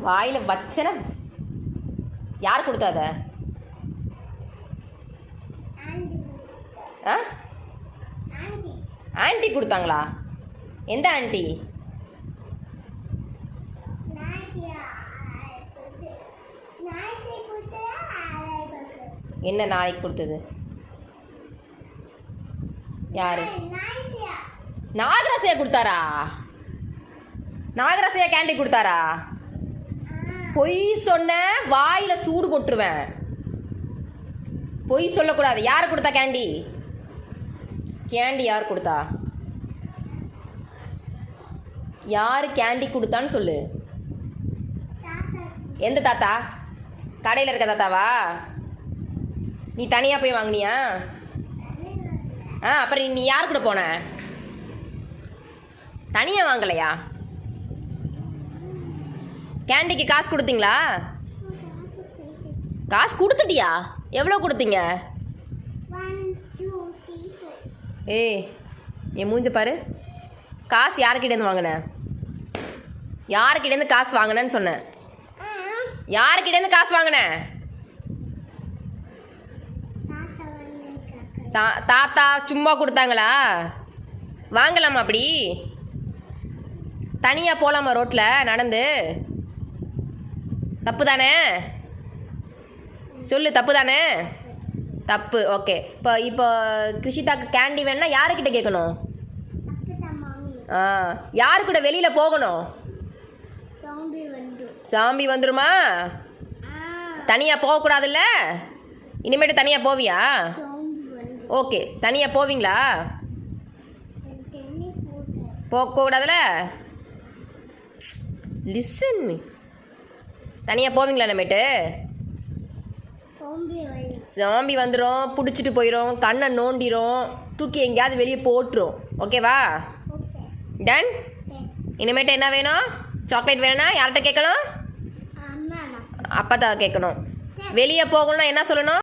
வாயில் வச்சன யார் கொடுத்தாத? ஆ, ஆண்டி கொடுத்தாங்களா? எந்த ஆண்டி? என்ன நாளைக்கு கொடுத்தது? யாரு? நாகராசையா கொடுத்தாரா? நாகராசையா கேண்டி கொடுத்தாரா? பொய் சொன்ன வாயில சூடு போட்டுருவேன். பொய் சொல்லக்கூடாது. யார் கொடுத்தா கேண்டி? கேண்டி யார் கொடுத்தா? யாரு கேண்டி கொடுத்தான்னு சொல்லு. எந்த தாத்தா? கடையில் இருக்க தாத்தாவா? நீ தனியாக போய் வாங்கினியா? அப்புறம் நீ யார் கூட போன? தனியாக வாங்கலையா? கேண்டிக்கு காசு கொடுத்தீங்களா? காசு கொடுத்துட்டியா? எவ்வளோ கொடுத்தீங்க? ஏய், என் மூஞ்ச பாரு. காசு யாருக்கிட்டேருந்து வாங்கின? யாருக்கிட்டேருந்து காசு வாங்கினேன்னு சொன்னேன். யாருக்கிட்டேருந்து காசு வாங்கின? தாத்தா சும்மா கொடுத்தாங்களா? வாங்கலாமா? அப்படி தனியாக போகலாமா ரோட்டில் நடந்து? தப்பு தானே? சொல்லு, தப்பு தானே? தப்பு. ஓகே. இப்போ கிருஷிதாக்கு கேண்டி வேணுன்னா யாருக்கிட்ட கேட்கணும்? யாரு கூட வெளியில் போகணும்? சாம்பி வந்துருமா? தனியாக போகக்கூடாதுல்ல? இனிமேட்டு தனியாக போவியா? ஓகே, தனியாக போவீங்களா? போகக்கூடாதுல்ல? லிசன். தனியாக போவீங்களா? இனிமேட்டு சாம்பி வந்துடும், பிடிச்சிட்டு போயிடும், கண்ணை நோண்டிடும், தூக்கி எங்கேயாவது வெளியே போட்டுரும். ஓகேவா? டன். இனிமேட்டு என்ன வேணும்? சாக்லேட் வேணும்னா யார்கிட்ட கேட்கணும்? அப்பா தான் கேட்கணும். வெளியே போகணும்னா என்ன சொல்லணும்?